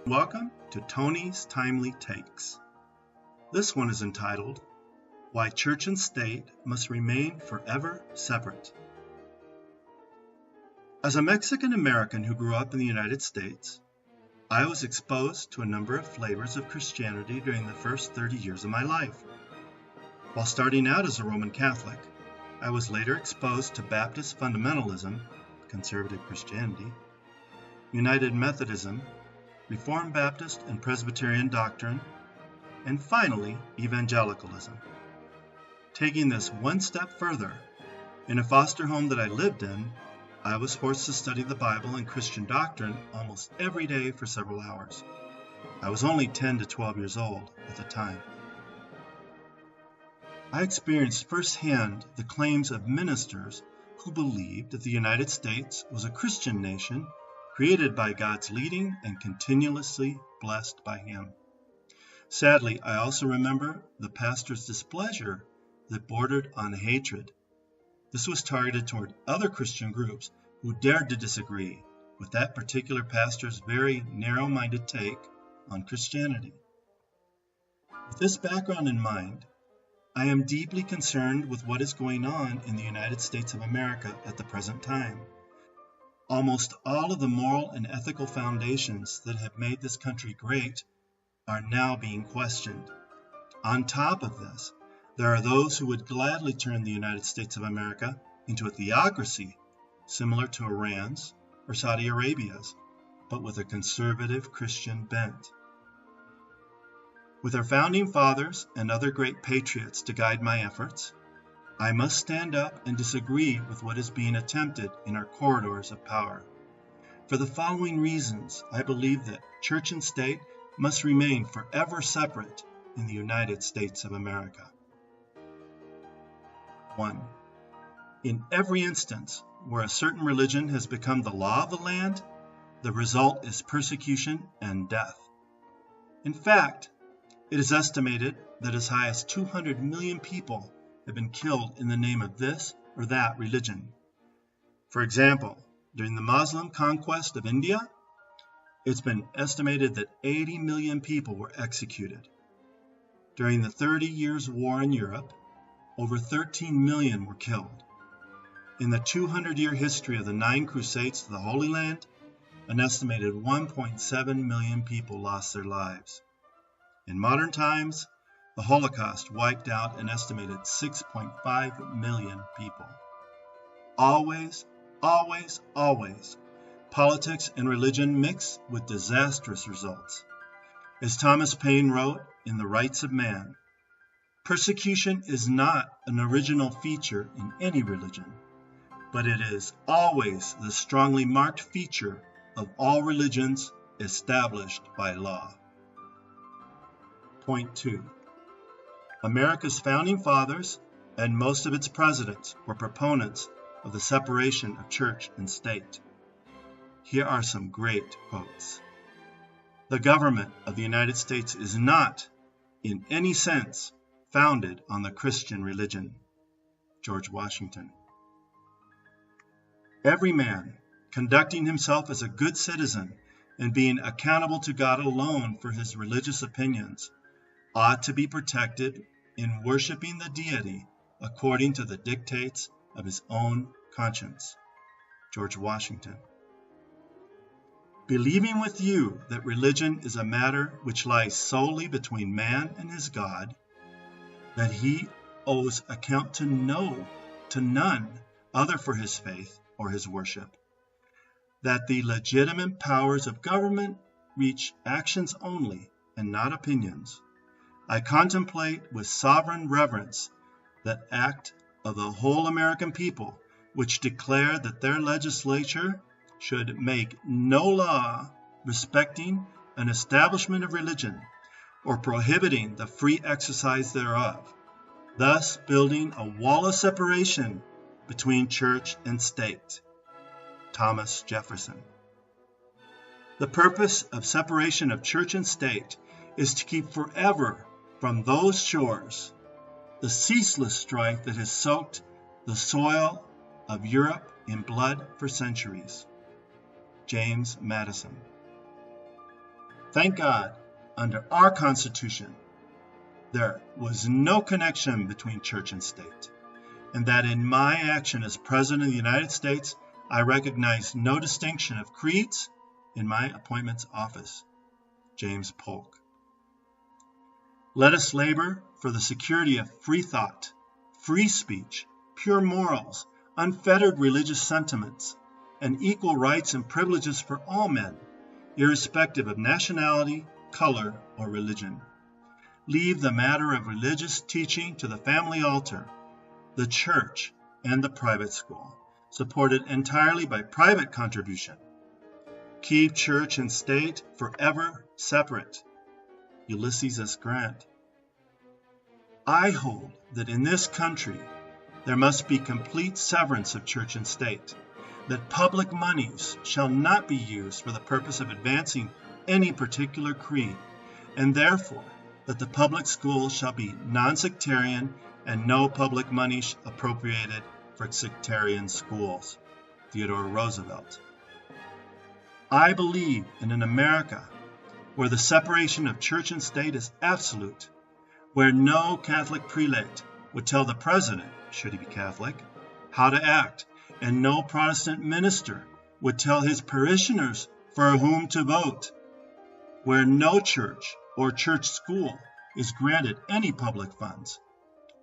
Welcome to Tony's Timely Takes. This one is entitled, Why Church and State Must Remain Forever Separate. As a Mexican American who grew up in the United States, I was exposed to a number of flavors of Christianity during the first 30 years of my life. While starting out as a Roman Catholic, I was later exposed to Baptist fundamentalism, conservative Christianity, United Methodism, Reformed Baptist and Presbyterian doctrine, and finally, evangelicalism. Taking this one step further, in a foster home that I lived in, I was forced to study the Bible and Christian doctrine almost every day for several hours. I was only 10 to 12 years old at the time. I experienced firsthand the claims of ministers who believed that the United States was a Christian nation created by God's leading and continuously blessed by Him. Sadly, I also remember the pastor's displeasure that bordered on hatred. This was targeted toward other Christian groups who dared to disagree with that particular pastor's very narrow-minded take on Christianity. With this background in mind, I am deeply concerned with what is going on in the United States of America at the present time. Almost all of the moral and ethical foundations that have made this country great are now being questioned. On top of this, there are those who would gladly turn the United States of America into a theocracy similar to Iran's or Saudi Arabia's, but with a conservative Christian bent. With our founding fathers and other great patriots to guide my efforts, I must stand up and disagree with what is being attempted in our corridors of power. For the following reasons, I believe that church and state must remain forever separate in the United States of America. 1. In every instance where a certain religion has become the law of the land, the result is persecution and death. In fact, it is estimated that as high as 200 million people have been killed in the name of this or that religion. For example, during the Muslim conquest of India, it's been estimated that 80 million people were executed. During the 30 Years' War in Europe, over 13 million were killed. In the 200-year history of the 9 Crusades to the Holy Land, an estimated 1.7 million people lost their lives. In modern times, the Holocaust wiped out an estimated 6.5 million people. Always, always, always, politics and religion mix with disastrous results. As Thomas Paine wrote in The Rights of Man, persecution is not an original feature in any religion, but it is always the strongly marked feature of all religions established by law. Point 2. America's founding fathers and most of its presidents were proponents of the separation of church and state. Here are some great quotes. The government of the United States is not, in any sense, founded on the Christian religion. George Washington. Every man, conducting himself as a good citizen and being accountable to God alone for his religious opinions, ought to be protected in worshiping the deity according to the dictates of his own conscience. George Washington. Believing with you that religion is a matter which lies solely between man and his God, that he owes account to none other for his faith or his worship, that the legitimate powers of government reach actions only and not opinions, I contemplate with sovereign reverence that act of the whole American people which declare that their legislature should make no law respecting an establishment of religion or prohibiting the free exercise thereof, thus building a wall of separation between church and state. Thomas Jefferson. The purpose of separation of church and state is to keep forever from those shores the ceaseless strife that has soaked the soil of Europe in blood for centuries. James Madison. Thank God, under our Constitution, there was no connection between church and state, and that in my action as President of the United States, I recognize no distinction of creeds in my appointments office. James Polk. Let us labor for the security of free thought, free speech, pure morals, unfettered religious sentiments, and equal rights and privileges for all men, irrespective of nationality, color, or religion. Leave the matter of religious teaching to the family altar, the church, and the private school, supported entirely by private contribution. Keep church and state forever separate. Ulysses S. Grant. I hold that in this country there must be complete severance of church and state, that public monies shall not be used for the purpose of advancing any particular creed, and therefore that the public schools shall be non-sectarian and no public money appropriated for sectarian schools. Theodore Roosevelt. I believe in an America where the separation of church and state is absolute, where no Catholic prelate would tell the president, should he be Catholic, how to act, and no Protestant minister would tell his parishioners for whom to vote, where no church or church school is granted any public funds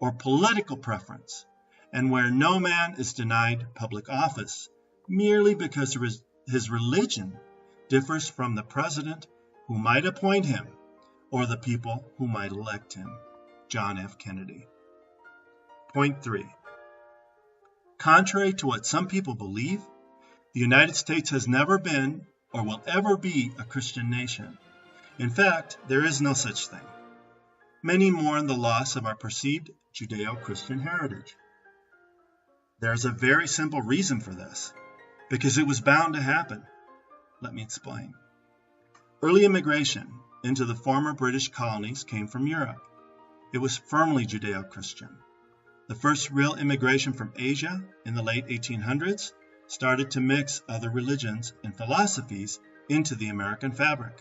or political preference, and where no man is denied public office merely because his religion differs from the president who might appoint him or the people who might elect him. John F. Kennedy. Point 3. Contrary to what some people believe, the United States has never been or will ever be a Christian nation. In fact, there is no such thing. Many mourn the loss of our perceived Judeo-Christian heritage. There's a very simple reason for this, because it was bound to happen. Let me explain. Early immigration into the former British colonies came from Europe. It was firmly Judeo-Christian. The first real immigration from Asia in the late 1800s started to mix other religions and philosophies into the American fabric.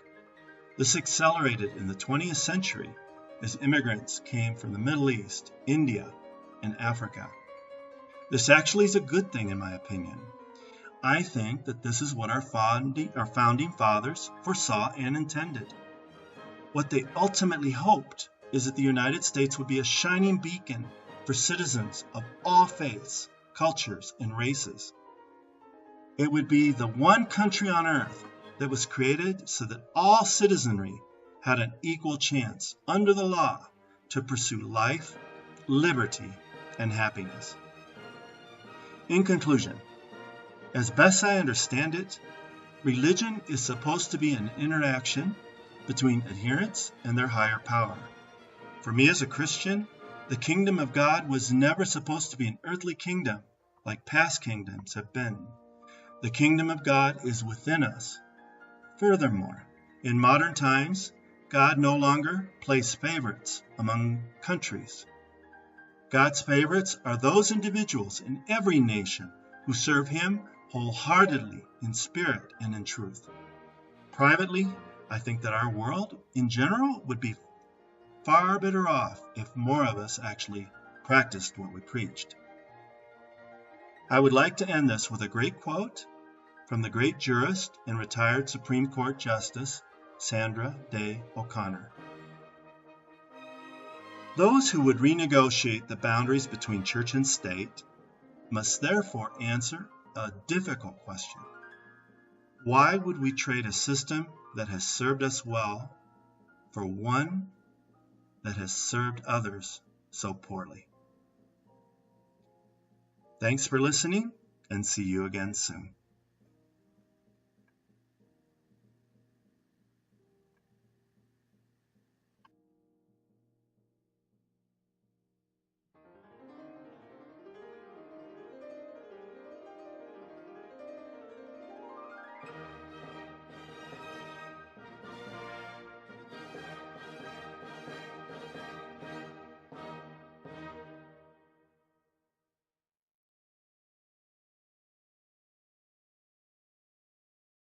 This accelerated in the 20th century as immigrants came from the Middle East, India, and Africa. This actually is a good thing in my opinion. I think that this is what our founding fathers foresaw and intended. What they ultimately hoped is that the United States would be a shining beacon for citizens of all faiths, cultures, and races. It would be the one country on earth that was created so that all citizenry had an equal chance under the law to pursue life, liberty, and happiness. In conclusion, as best I understand it, religion is supposed to be an interaction between adherents and their higher power. For me as a Christian, the kingdom of God was never supposed to be an earthly kingdom like past kingdoms have been. The kingdom of God is within us. Furthermore, in modern times, God no longer plays favorites among countries. God's favorites are those individuals in every nation who serve Him wholeheartedly in spirit and in truth. Privately, I think that our world in general would be far better off if more of us actually practiced what we preached. I would like to end this with a great quote from the great jurist and retired Supreme Court Justice Sandra Day O'Connor. Those who would renegotiate the boundaries between church and state must therefore answer a difficult question. Why would we trade a system that has served us well for one that has served others so poorly? Thanks for listening, and see you again soon.